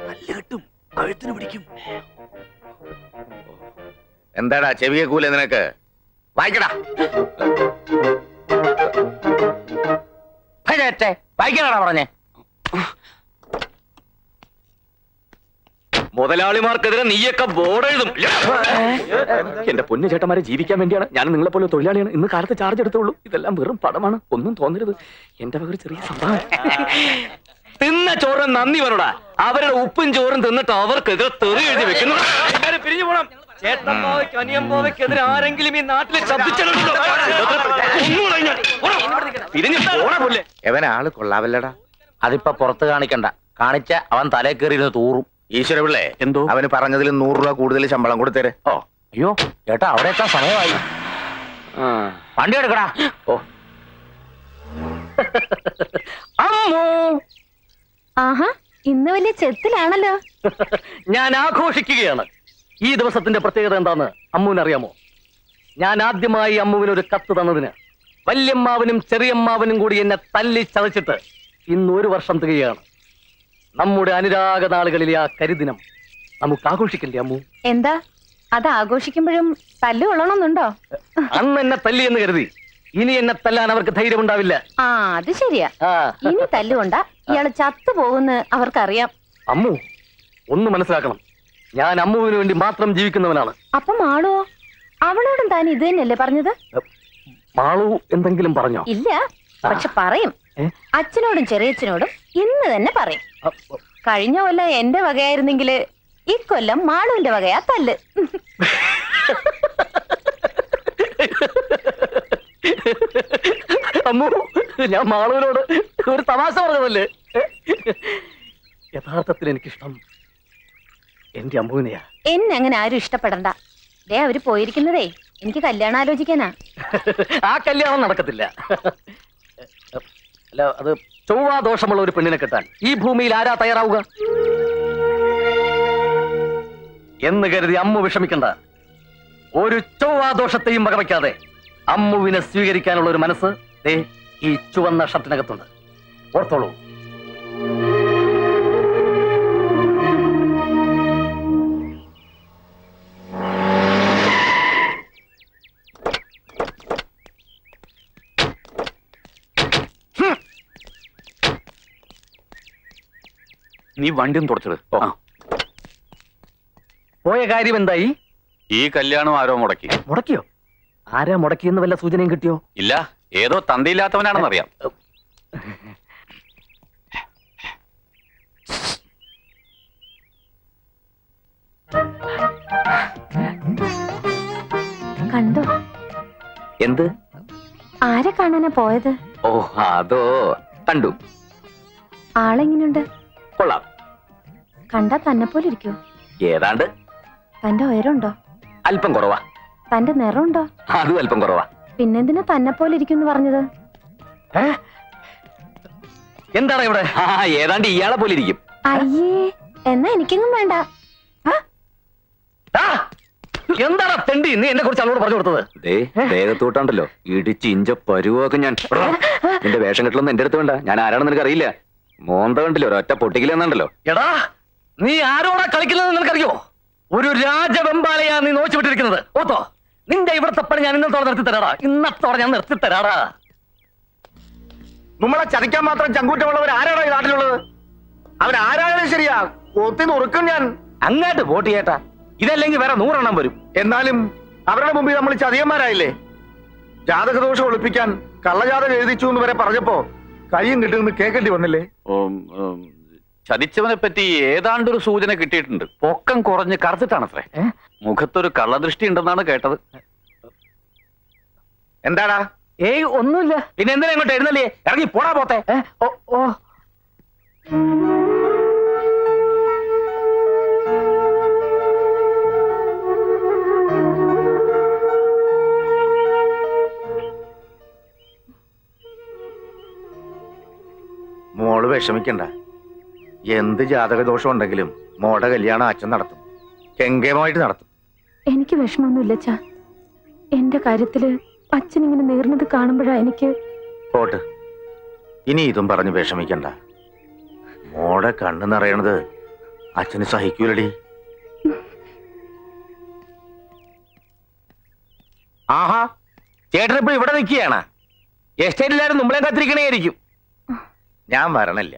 നല്ല കെട്ടും, കഴുത്തിന് പിടിക്കും. എന്താടാ ചെവിയെ കൂലെ നിനക്ക്? വായിക്കടാ. വായിക്കാനാണോ പറഞ്ഞേ? മുതലാളിമാർക്കെതിരെ നീയൊക്കെ ബോർഡ് എഴുതും. എന്റെ പൊന്നു ചേട്ടന്മാരെ ജീവിക്കാൻ വേണ്ടിയാണ് ഞാൻ നിങ്ങളെ പോലെ തൊഴിലാളിയാണ്. ഇന്ന് കാലത്ത് ചാർജ് എടുത്തുള്ളൂ. ഇതെല്ലാം വെറും പടമാണ്. ഒന്നും തോന്നരുത്. എന്റെ വക ഒരു ചെറിയ സംഭവം. തിന്ന ചോറും നന്ദി വരൂടാ. അവരുടെ ഉപ്പും ചോറും തിന്നിട്ട് അവർക്കെതിരെ തെറി എഴുതി വെക്കുന്നു. പിരിഞ്ഞു പോണം. ചേട്ടൻ പോവയ്ക്ക് അനിയൻ പോവയ്ക്കെതിരെ ആരെങ്കിലും ഈ നാട്ടിൽ ശബ്ദിച്ചിട്ടുണ്ടോ? പിരിഞ്ഞു പോണ പോലെ. എവൻ ആള് കൊള്ളാവല്ലടാ. അതിപ്പോ പുറത്ത് കാണിക്കണ്ട. കാണിച്ച അവൻ തലേ കയറിയിരുന്ന് തൂറും. ഈശ്വരപിള്ളേ, എന്തോ? അവന് പറഞ്ഞതിൽ 100 രൂപ കൂടുതൽ ശമ്പളം കൊടുത്തേരെ. ഓ അയ്യോ ചേട്ടാ അവിടെ എത്താൻ സമയമായി. വണ്ടി എടുക്കടാ. ഓ അമ്മോ, ആഹാ, ഇന്ന് വലിയ ചെത്തിലാണല്ലോ. ഞാൻ ആഘോഷിക്കുകയാണ്. ഈ ദിവസത്തിന്റെ പ്രത്യേകത എന്താന്ന് അമ്മുവിനറിയാമോ? ഞാൻ ആദ്യമായി അമ്മുവിന് ഒരു കത്ത് തന്നതിന് വല്യമ്മാവനും ചെറിയമ്മാവനും കൂടി എന്നെ തല്ലി ചതച്ചിട്ട് ഇന്ന് 1 വർഷം തികയാണ്. നമ്മുടെ അനുരാഗ നാളുകളിലെ ആ കരിദിനം നമുക്ക് ആഘോഷിക്കണ്ടേ അമ്മു? എന്താ അത് ആഘോഷിക്കുമ്പോഴും തല്ലു കൊള്ളണമെന്നുണ്ടോ? അന്ന് എന്നെ തല്ലി എന്ന് കരുതി ഇനി എന്നെ തല്ലാൻ അവർക്ക് ധൈര്യമുണ്ടാവില്ല. ആ അത് ശരിയാ. ഇനി തല്ലുകൊണ്ട ഇയാള് ചത്തുപോകുന്ന് അവർക്കറിയാം. അമ്മു ഒന്ന് മനസ്സിലാക്കണം, ഞാൻ അമ്മുവിന് വേണ്ടി മാത്രം ജീവിക്കുന്നവനാണ്. അപ്പൊ മാളുവോ? അവളോടും താൻ ഇത് തന്നെയല്ലേ പറഞ്ഞത്? മാളു എന്തെങ്കിലും പറഞ്ഞോ? ഇല്ല, പക്ഷെ പറയും. അച്ഛനോടും ചെറിയച്ഛനോടും ഇന്ന് തന്നെ പറയും. കഴിഞ്ഞ കൊല്ലം എന്റെ വകയായിരുന്നെങ്കില് ഇക്കൊല്ലം മാളുവിന്റെ വകയാ തല്ല്. അമ്മു, ഞാൻ മാളുവിനോട് ഒരു തമാശ പറഞ്ഞതല്ലേ. യഥാർത്ഥത്തിൽ എനിക്കിഷ്ടം എന്റെ അമ്മുവിനെയാ. എന്നെ അങ്ങനെ ആരും ഇഷ്ടപ്പെടണ്ട. ദേ അവര് പോയിരിക്കുന്നതേ എനിക്ക് കല്യാണം ആലോചിക്കാനാ. ആ കല്യാണം നടക്കത്തില്ല. അല്ല, അത് ചൊവ്വാ ദോഷമുള്ള ഒരു പെണ്ണിനെ കെട്ടാൻ ഈ ഭൂമിയിൽ ആരാ തയ്യാറാവുക എന്ന് കരുതി അമ്മു വിഷമിക്കണ്ട. ഒരു ചൊവ്വാ ദോഷത്തെയും വകവയ്ക്കാതെ അമ്മുവിനെ സ്വീകരിക്കാനുള്ള ഒരു മനസ്സ് ദേ ഈ ചുവന്ന ഷർട്ടിനകത്തുണ്ട്. ഓർത്തോളൂ. നീ വണ്ടിയും തുടച്ചത്. പോയ കാര്യം എന്തായി? ഈ കല്യാണം ആരോ മുടക്കി. മുടക്കിയോ? ആരാ മുടക്കിയെന്ന് വല്ല സൂചനയും കിട്ടിയോ? ഇല്ല, ഏതോ തന്തയില്ലാത്തവനാണെന്നറിയാം. കണ്ടോ? എന്ത്? ആരെ കാണാനാ പോയത്? ഓ അതോ, കണ്ടു. ആളെങ്ങനെയുണ്ട്? കൊള്ളാം. കണ്ടാ തന്നെ പോലെ ഇരിക്കോ? ഏതാണ്ട്. തന്റെ ഉയരമുണ്ടോ? അല്പം കുറവാ. തന്റെ നിറമുണ്ടോ? അതും അല്പം കുറവാ. പിന്നെന്തിനാ തന്നെ പോലെ ഇരിക്കും പറഞ്ഞത്? എന്താണ് ഇവിടെ? ഏതാണ്ട് ഇയാളെ പോലെ ഇരിക്കും. അയ്യേ, എന്നാ എനിക്കെങ്ങും വേണ്ട. എന്താണ് തെണ്ടി നീ എന്നെ കുറിച്ച് അവളോട് പറഞ്ഞു കൊടുത്തത്? ദേഹത്തോട്ടാണ്ടല്ലോ ഇടിച്ച് ഇഞ്ച പരുവൊക്കെ ഞാൻ. നിന്റെ വേഷം കെട്ടലൊന്നും എന്റെ അടുത്ത് വേണ്ട. ഞാൻ ആരാണെന്ന് നിനക്ക് അറിയില്ല. മോന്ത കണ്ടില്ലോ, ഒരൊറ്റ പൊട്ടിക്കില്ലെന്നുണ്ടല്ലോ. എടാ, നീ ആരോടാ കളിക്കുന്നത് നിനക്കറിയോ? ഒരു രാജവെമ്പാലയാ നീ നോച്ചു വിട്ടിരിക്കുന്നത്. ഓത്തോ, നിന്റെ ഇവിടുത്തെ പണി ഞാൻ ഇന്നത്തോടെ നിർത്തി തരാടാ. ഇന്നത്തോടെ ഞാൻ നിർത്തി തരാടാ. നമ്മളെ ചതിക്കാൻ മാത്രം ചങ്കൂറ്റമുള്ളവർ ആരാണോ ഈ നാട്ടിലുള്ളത്? അവൻ ആരായാലും ശരിയാ, ഒത്തി നുറുക്കും ഞാൻ. അങ്ങോട്ട് വോട്ട് ചെയ്യട്ടാ. ഇതല്ലെങ്കിൽ വേറെ 100 എണ്ണം വരും. എന്നാലും അവരുടെ മുമ്പിൽ നമ്മൾ ചതിയന്മാരായില്ലേ? ജാതകദോഷം ഒളിപ്പിക്കാൻ കള്ളജാതകം എഴുതിച്ചു എന്ന് വരെ പറഞ്ഞപ്പോ കയ്യും കിട്ടുമെന്ന് കേൾക്കേണ്ടി വന്നില്ലേ? ചതിച്ചവനെ പറ്റി ഏതാണ്ടൊരു സൂചന കിട്ടിയിട്ടുണ്ട്. പൊക്കം കുറഞ്ഞ് കറുത്തിട്ടാണത്രേ. മുഖത്തൊരു കള്ളദൃഷ്ടി ഉണ്ടെന്നാണ് കേട്ടത്. എന്താടാ? ഏയ് ഒന്നുമില്ല. പിന്നെ എന്തിനാ ഇങ്ങോട്ട് എഴുന്നല്ലേ? ഇറങ്ങി പോടാ പോത്തെ. ഓ ഓ, മോള് വിഷമിക്കണ്ട. എന്ത് ജാതകദോഷം ഉണ്ടെങ്കിലും മോളുടെ കല്യാണം അച്ഛൻ നടത്തും, കെങ്കേമമായിട്ട് നടത്തും. എനിക്ക് വിഷമമൊന്നുമില്ല അച്ഛാ. എന്റെ കാര്യത്തില് അച്ഛൻ ഇങ്ങനെ നേർന്നത് കാണുമ്പോഴാ എനിക്ക്. പോട്ട്, ഇനി ഇതും പറഞ്ഞ് വിഷമിക്കണ്ട. മോടെ കണ്ണു നിറയണത് അച്ഛന് സഹിക്കൂലടി. ആഹാ, ചേട്ടൻ ഇപ്പൊ ഇവിടെ നിൽക്കുകയാണ്. എസ്റ്റേറ്റിലാരും നമ്മളെ കാത്തിരിക്കണേയിരിക്കും. ഞാൻ വരണില്ല,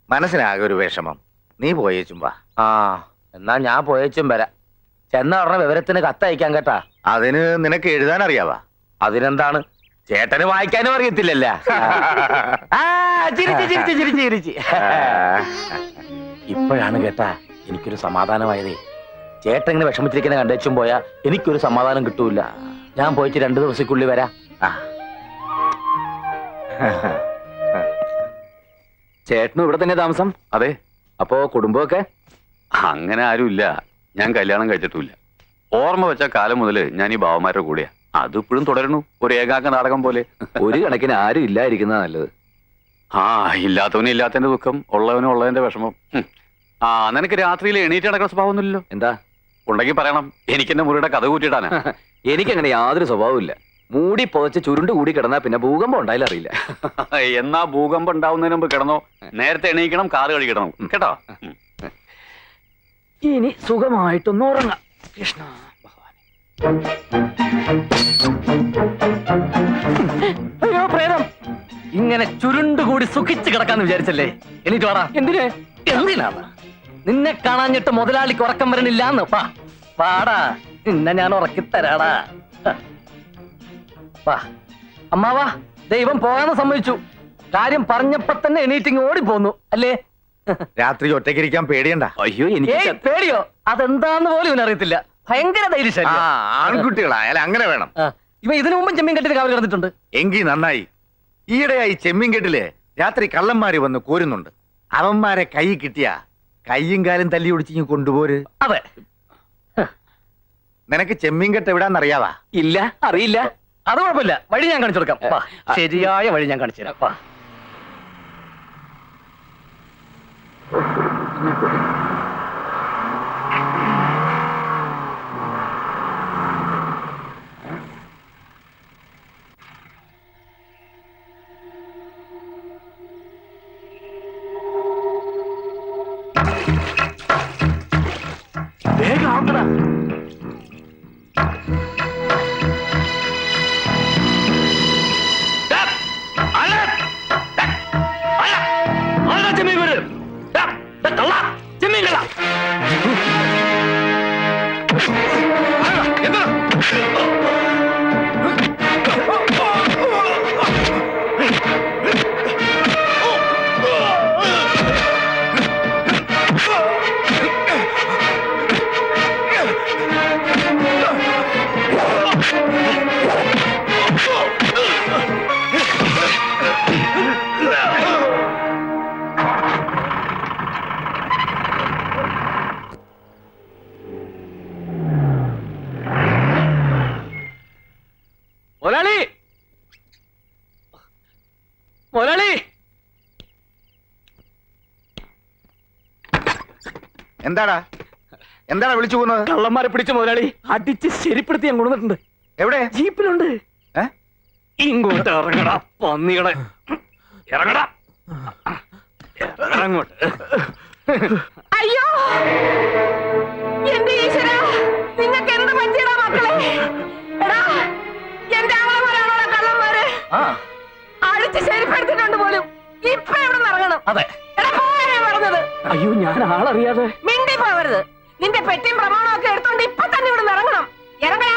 മനസ്സിനാകെ ഒരു വിഷമം. നീ പോയേച്ചും വാ. ആ, എന്നാ ഞാൻ പോയേച്ചും വരാം. ചെന്ന ഉടനെ വിവരത്തിന് കത്തയക്കാൻ കേട്ടാ. അതിന് നിനക്ക് എഴുതാൻ അറിയാവാ? അതിനെന്താണ്, ചേട്ടന് വായിക്കാനും അറിയത്തില്ലല്ല. ഇപ്പോഴാണ് കേട്ടാ എനിക്കൊരു സമാധാനമായതേ. ചേട്ടൻ ഇങ്ങനെ വിഷമിച്ചിരിക്കുന്ന കണ്ടേച്ചും പോയാ എനിക്കൊരു സമാധാനം കിട്ടൂല. ഞാൻ പോയിട്ട് 2 ദിവസക്കുള്ളിൽ വരാം. ചേട്ടനും ഇവിടെ തന്നെ താമസം? അതെ. അപ്പോ കുടുംബമൊക്കെ? അങ്ങനെ ആരുമില്ല. ഞാൻ കല്യാണം കഴിച്ചിട്ടില്ല. ഓർമ്മ വെച്ച കാലം മുതൽ ഞാൻ ഈ ബാവന്മാരുടെ കൂടെയാ. അതിപ്പോഴും തുടരുന്നു, ഒരു ഏകാംഗ നാടകം പോലെ. ഒരു കണക്കിന് ആരും ഇല്ലായിരിക്കുന്ന നല്ലത്. ആ, ഇല്ലാത്തവന് ഇല്ലാത്തതിന്റെ ദുഃഖം, ഉള്ളവനും ഉള്ളതിന്റെ വിഷമം. ആ, നിനക്ക് രാത്രിയിൽ എണീറ്റ് നടക്കുന്ന സ്വഭാവമൊന്നുമില്ലല്ലോ. എന്താ ഉണ്ടെങ്കിൽ പറയണം, എനിക്ക് എന്റെ മുറിയുടെ കഥ കൂട്ടിയിട്ടാണ്. എനിക്കങ്ങനെ യാതൊരു സ്വഭാവവും ഇല്ല. മൂടി പുതച്ച് ചുരുണ്ട് കൂടി കിടന്നാ പിന്നെ ഭൂകമ്പം ഉണ്ടായാലും അറിയില്ല. എന്നാ ഭൂകമ്പം ഉണ്ടാവുന്നതിന് മുമ്പ് കിടന്നോ. നേരത്തെ എണീക്കണം, കാറ് കഴുകിടണം കേട്ടോ. ഇനി സുഖമായിട്ടൊന്ന് ഉറങ്ങാം. കൃഷ്ണ അയ്യോ പ്രേതം, ഇങ്ങനെ ചുരുണ്ടുകൂടി സുഖിച്ച് കിടക്കാന്ന് വിചാരിച്ചല്ലേ? എനിക്ക് വാടാ. എന്തിനാണ് നിന്നെ കാണാഞ്ഞിട്ട് മുതലാളിക്ക് ഉറക്കം വരണില്ലാന്ന്? പാടാ, നിന്നെ ഞാൻ ഉറക്കിത്തരാടാ. വാ അമ്മാവാ, ദൈവം പോകാന്ന് സമ്മതിച്ചു. കാര്യം പറഞ്ഞപ്പോ തന്നെ എണീറ്റിങ് ഓടിപ്പോന്നു അല്ലേ? രാത്രി ഒറ്റയ്ക്കിരിക്കാൻ പേടിയണ്ട. അയ്യോ എനിക്ക് പേടിയോ? അതെന്താന്ന് പോലും ഇവനറിയത്തില്ല. ഭയങ്കര ധൈര്യശാലി. ആൺകുട്ടികളായാലും അങ്ങനെ വേണം. ഇവ ഇതിനു മുമ്പും ചെമ്മീൻ കെട്ടിട്ട് കാവൽ കിടന്നിട്ടുണ്ട്. എങ്കിൽ നന്നായി. ഈയിടെയായി ചെമ്മീൻ കെട്ടില് രാത്രി കള്ളന്മാര് വന്ന് കോരുന്നുണ്ട്. അവന്മാരെ കൈ കിട്ടിയ കയ്യും കാലും തല്ലി ഒടിച്ച് കൊണ്ടുപോര്. അതെ. നിനക്ക് ചെമ്മീൻ കെട്ട് എവിടാന്നറിയാവാ? ഇല്ല, അറിയില്ല. അത് കുഴപ്പമില്ല, വഴി ഞാൻ കാണിച്ചു കൊടുക്കാം. ശരിയായ വഴി ഞാൻ കാണിച്ചു തരാം. വേഗം ആവട്ടെടാ. മുതലാളി, മുതലാളി, എന്താടാ എന്താടാ വിളിച്ചു പോകുന്നത്? കള്ളന്മാരെ പിടിച്ച മുതലാളി അടിച്ച് ശരിപ്പെടുത്തി ഞാൻ കൊണ്ടുവന്നിട്ടുണ്ട്. എവിടെ? ജീപ്പിലുണ്ട്. ഇങ്ങോട്ട് ഇറങ്ങടാ പന്നികളെ, ഇറങ്ങടാ, ഇറങ്ങോട്ട്. അയ്യോ എന്റെ ഈശ്വരാ, നിങ്ങൾക്ക് എന്ത് പറ്റിയടാ മക്കളെ? എടാ, എന്റെ ആങ്ങളമാരാണോടാ കള്ളന്മാര്? അടിച്ച് ശരിപ്പെടുത്തിട്ടുണ്ട് പോലും. ഇപ്പൊ എവിടെ നിന്ന് ഇറങ്ങണം? അതെ. എടാ പോയാ പറഞ്ഞത്. അയ്യോ ഞാൻ ആളറിയാതെ. മിണ്ടി പോവരുത്. നിന്റെ പെട്ടിയും പ്രമാണവും ഒക്കെ എടുത്തോണ്ട് ഇപ്പൊ തന്നെ ഇവിടെ നിന്ന് ഇറങ്ങണം. ഇറങ്ങടാ,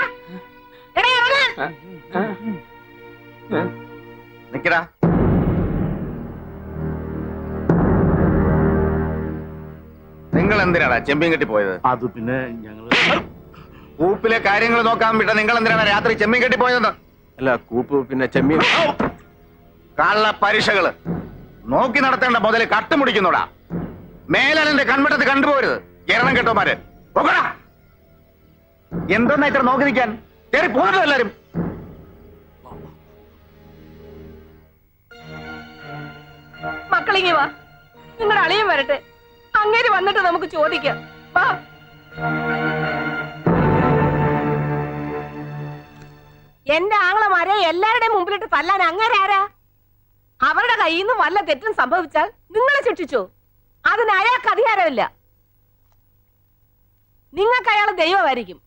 എടാ ഇറങ്ങാൻ. നിക്കടാ. നിങ്ങൾ എന്തിനാടാ ചെമ്മീൻ കെട്ടി പോയത്? അത് പിന്നെ ഞങ്ങള് കൂപ്പിലെ കാര്യങ്ങൾ നോക്കാൻ വിട്ട നിങ്ങൾ എന്തിനാണ് രാത്രി ചെമ്മീൻ കെട്ടി പോയത്? അല്ല, കൂപ്പ് പിന്നെ ചെമ്മീൻ. കള്ള പരീക്ഷകള് നോക്കി നടത്തേണ്ട മുതല് കട്ടുമുടിക്കുന്നോടാ. മേലാലിന്റെ കൺവട്ടത്ത് കണ്ടുപോരുത്. എരണം കെട്ടോമാര് എന്തെന്നാ ഇത്ര നോക്കി നിൽക്കാൻ? കയറി പോകരുത് എല്ലാരും. മക്കളിങ്ങി വാ, നിങ്ങളുടെ അളിയൻ വരട്ടെ. അങ്ങേര് വന്നിട്ട് നമുക്ക് ചോദിക്കാം. വാ. എന്റെ ആങ്ങളമാരെ എല്ലാവരുടെയും മുമ്പിലിട്ട് തല്ലാൻ അങ്ങേരെ ആരാ? അവരുടെ കയ്യിൽ നിന്ന് വല്ല തെറ്റും സംഭവിച്ചാൽ നിങ്ങളെ ശിക്ഷിച്ചു. അതിന് അയാൾക്ക് അധികാരമില്ല. നിങ്ങൾക്ക് അയാൾ ദൈവമായിരിക്കും,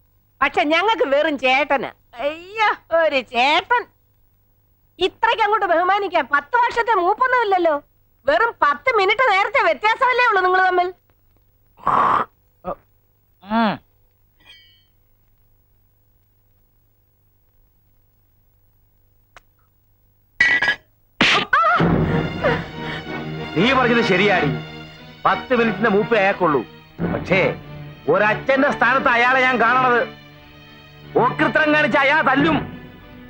പക്ഷെ ഞങ്ങൾക്ക് വെറും ചേട്ടന്. അയ്യോ, ഒരു ചേട്ടൻ. ഇത്രയ്ക്ക് അങ്ങോട്ട് ബഹുമാനിക്കാൻ 10 വർഷത്തെ മൂപ്പൊന്നും ഇല്ലല്ലോ. വെറും 10 മിനിറ്റ് നേരത്തെ വ്യത്യാസമല്ലേ ഉള്ളൂ നിങ്ങൾ തമ്മിൽ. നീ പറഞ്ഞത് ശരിയാടി. 10 മിനിറ്റിന്റെ മൂപ്പേ അയാൾക്കുള്ളൂ. പക്ഷേ ഒരച്ഛന്റെ സ്ഥാനത്ത് അയാളെ ഞാൻ കാണണത്. ഓക്രിത്രം കാണിച്ച അയാൾ തല്ലും,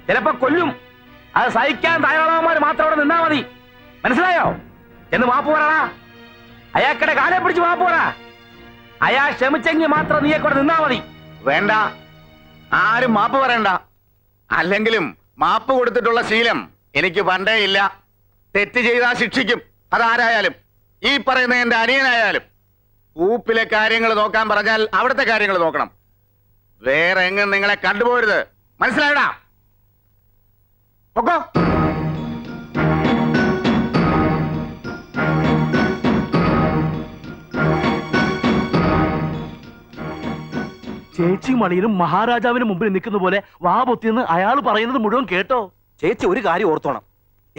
ചിലപ്പോ കൊല്ലും. അത് സഹിക്കാൻ തയ്യാറാവന്മാർ മാത്രം അവിടെ നിന്നാ മതി. മനസ്സിലായോ? എന്ന് മാപ്പ് പറടാ. അയാൾക്കടെ കാലെ പിടിച്ച് മാപ്പ് പറ. അയാൾ ക്ഷമിച്ചെങ്കിൽ മാത്രം നീയെ കൂടെ നിന്നാ മതി. വേണ്ട, ആരും മാപ്പ് പറയണ്ട. അല്ലെങ്കിലും മാപ്പ് കൊടുത്തിട്ടുള്ള ശീലം എനിക്ക് പണ്ടേ ഇല്ല. തെറ്റ് ചെയ്താൽ ശിക്ഷിക്കും, അതാരായാലും. ഈ പറയുന്ന എന്റെ അനിയനായാലും. ഊപ്പിലെ കാര്യങ്ങൾ നോക്കാൻ പറഞ്ഞാൽ അവിടുത്തെ കാര്യങ്ങൾ നോക്കണം. വേറെ എങ്ങും നിങ്ങളെ കണ്ടുപോരുത്. മനസ്സിലായടാ? പൊക്കോ. ചേച്ചി മണിയിലും മഹാരാജാവിന് മുമ്പിൽ നിൽക്കുന്ന പോലെ വാ പൊത്തിയെന്ന് അയാൾ പറയുന്നത് മുഴുവൻ കേട്ടോ? ചേച്ചി ഒരു കാര്യം ഓർത്തോണം,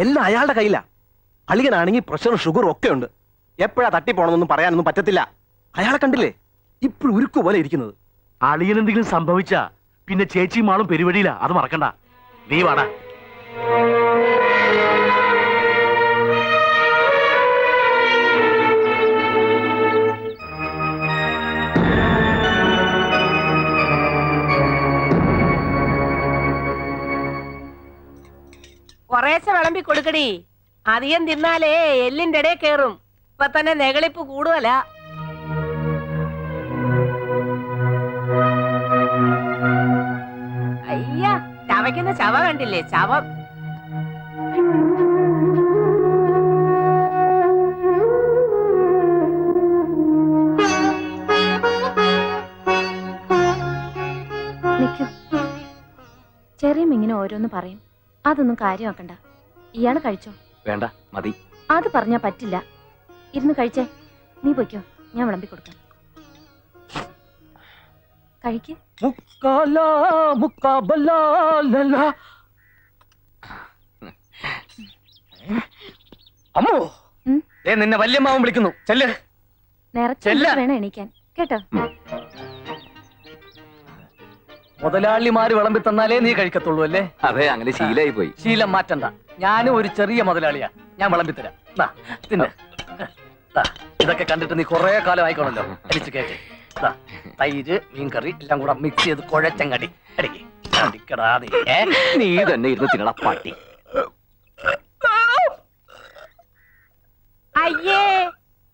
എല്ലാം അയാളുടെ കയ്യിലാ. അളിയനാണെങ്കിൽ പ്രഷറും ഷുഗറും ഒക്കെ ഉണ്ട്. എപ്പോഴാ തട്ടിപ്പോണമെന്നൊന്നും പറയാനൊന്നും പറ്റത്തില്ല. അയാളെ കണ്ടില്ലേ, ഇപ്പോഴും ഉരുക്കു പോലെ ഇരിക്കുന്നത്. അളിയൻ എന്തെങ്കിലും സംഭവിച്ചാ പിന്നെ ചേച്ചിയും ആളും പെരുവഴിയില്ല, അത് മറക്കണ്ട. നീ വാടാ. കുറേശ്ശെ വിളമ്പി കൊടുക്കടി. അധികം തിന്നാലേ എല്ലിന്റെ ഇടയിൽ കേറും. ഇപ്പൊ തന്നെ നെകളിപ്പ് കൂടുതലാ. അയ്യ, ചവയ്ക്കുന്ന ചവ കണ്ടില്ലേ? ചവം. നിക്കൂ. ചെറിയ ഇങ്ങനെ ഓരോന്ന് പറയും, അതൊന്നും കാര്യമാക്കണ്ട. ഇയാള് കഴിച്ചോ? വേണ്ട, മതി. അത് പറഞ്ഞാ പറ്റില്ല. ഇരുന്ന് കഴിച്ചേ. നീ പൊയ്ക്കോ, ഞാൻ വിളമ്പി കൊടുക്കാം. കഴിക്ക്. അമ്മോ, നിന്നെ വല്യമ്മാവൻ വിളിക്കുന്നു. ചെല്ല്. നേരത്തെ വേണം എണീക്കാൻ കേട്ടോ. മുതലാളിമാര് വിളമ്പി തന്നാലേ നീ കഴിക്കത്തുള്ളൂ അല്ലേ? അതെ, അങ്ങനെ ശീലായി പോയി. ശീലം മാറ്റണ്ട. ഞാനും ഒരു ചെറിയ മുതലാളിയാ, ഞാൻ വിളമ്പിത്തരാം. ഇതൊക്കെ കണ്ടിട്ട് നീ കുറെ കാലം ആയിക്കോണല്ലോ. അടിച്ചു കേട്ടെ. തൈര്, മീൻകറി എല്ലാം കൂടെ മിക്സ് ചെയ്ത് കുഴച്ചങ്ങടി അടിക്കടാ. നീ തന്നെ ഇരുന്ന് തിന്നണ പട്ടി. അയ്യേ,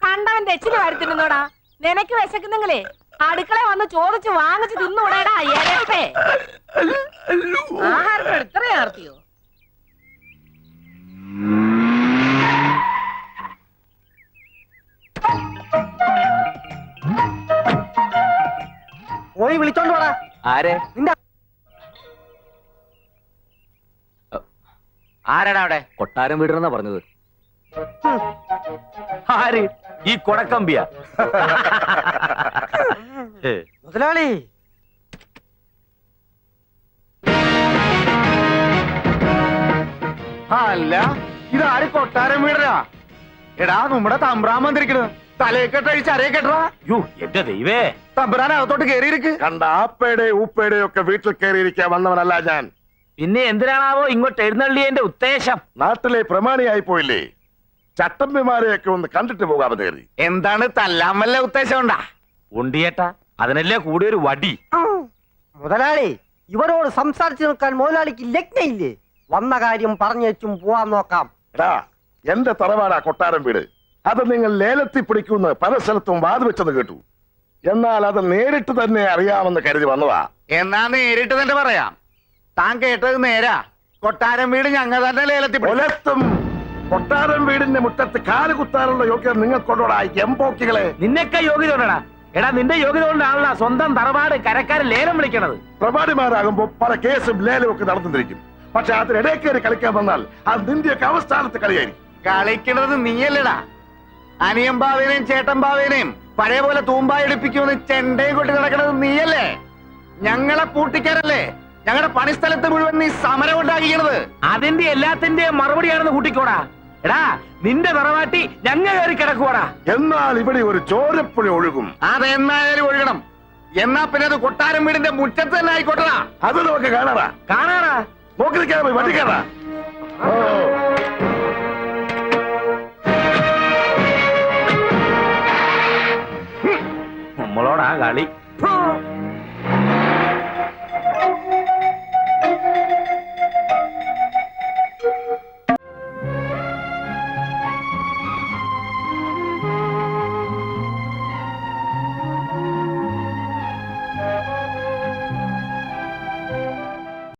കണ്ടവൻ രച്ചിന് വരുത്തിരുന്നോടാ. നിനക്ക് വിശക്കുന്നെങ്കിലേ അടുക്കള വന്ന് ചോദിച്ച് വാങ്ങിച്ച് തിന്നൂടാടാ. ആഹാരത്തിന് ഇത്രയും ആർത്തിയോ? പോയി വിളിച്ചോണ്ട് പോടാ. ആരെ? നിന്റെ ആരാടാ അവിടെ? കൊട്ടാരം വീടണെന്നാ പറഞ്ഞത്. ആര്? ഈ കൊടക്കമ്പിയ? മുതലാളി, അല്ല, ഇതാര് കൊട്ടാരം വീടരാ? എടാ, നമ്മുടെ തമ്പ്രാൻ വന്നിരിക്കണ്. തലയെക്കെട്ടഴിച്ച് അരയെക്കെട്ടാ. യോ എന്റെ ദൈവേ, തമ്പ്രാൻ അകത്തോട്ട് കേറിയിരിക്ക്. കണ്ട ആപ്പയുടെ ഊപ്പയുടെ ഒക്കെ വീട്ടിൽ കയറിയിരിക്കാൻ വന്നവനല്ല ഞാൻ. പിന്നെ എന്തിനാണാവോ ഇങ്ങോട്ട് എഴുന്നള്ളിയതിന്റെ ഉദ്ദേശം? നാട്ടിലെ പ്രമാണിയായി പോയില്ലേ, ചട്ടമ്പിമാരെയൊക്കെ ഒന്ന് കണ്ടിട്ട് പോകാമെന്ന് കരുതി. എന്താണ് തല്ലാൻ വല്ല ഉദ്ദേശം ഉണ്ടാ? ഉണ്ടിയേട്ടാ, അതിനല്ലേ കൂടി ഒരു വടി. മുതലാളി, ഇവരോട് സംസാരിച്ചു നിൽക്കാൻ മുതലാളിക്ക് ലഗ്നയില്ലേ? വന്ന കാര്യം പറഞ്ഞേച്ചും പോവാൻ നോക്കാം. എടാ, എന്റെ തറവാടാ കൊട്ടാരം വീട്. അത് നിങ്ങൾ ലേലത്തിൽ പിടിക്കുമെന്ന് പല സ്ഥലത്തും വാതുവെച്ചെന്ന് കേട്ടു. എന്നാൽ അത് നേരിട്ട് തന്നെ അറിയാമെന്ന് കരുതി വന്നതാ. എന്നാ നേരിട്ട് തന്നെ പറയാം. താൻ കേട്ടത് നേരാ. കൊട്ടാരം വീട് ഞങ്ങൾ തന്നെ ലേലത്തിൽ പിടിക്കും. ഒലത്തും കൊട്ടാരം വീടിന്റെ മുറ്റത്ത് കാല് കുത്താനുള്ള യോഗ്യത നിങ്ങൾക്കൊണ്ടോടാ എംപോക്കികളെ. നിന്നൊക്കെ യോഗ്യത കൊണ്ടാ? എടാ, നിന്റെ യോഗ്യത കൊണ്ടാണല്ലോ സ്വന്തം തറവാട് കരക്കാരൻ ലേലം വിളിക്കണത്. പ്രമാണിമാരാകുമ്പോ പല കേസും ലേലം ഒക്കെ നടന്നിരിക്കും. പക്ഷെ അതിനിടയിൽ കയറി കളിക്കാൻ വന്നാൽ അത് നിന്റെയൊക്കെ അവസ്ഥാനത്ത് കളിയായിരിക്കും. കളിക്കണത് നീയല്ലടാ. അനിയൻ ബാവേനെയും ചേട്ടൻ ബാവേനെയും പഴയ പോലെ തൂമ്പായി എടുപ്പിക്കുമെന്ന് ചെണ്ടയും കൊട്ടി നടക്കണത് നീയല്ലേ? ഞങ്ങളെ പൂട്ടിക്കാരല്ലേ? ഞങ്ങളുടെ പണിസ്ഥലത്ത് മുഴുവൻ നീ സമരം ഉണ്ടാക്കിക്കണത്. അതിന്റെ എല്ലാത്തിന്റെയും മറുപടിയാണെന്ന് കൂട്ടിക്കോടാ. എടാ, നിന്റെ തറവാട്ടി ഞങ്ങൾ കയറി കിടക്കുവാടാ. എന്നാൽ ഇവിടെ ഒരു ചോരപ്പുഴ ഒഴുകും. അതെന്നായാലും ഒഴുകണം. എന്നാ പിന്നെ അത് കൊട്ടാരം വീടിന്റെ മുറ്റത്ത് തന്നെ ആയിക്കോട്ടടാ. അത് നമുക്ക് കാണാറാ. കാണാടാ. നോക്കി നിൽക്കാതെ പോയി വണ്ടിക്കാറാ. നമ്മളോടാ കളി.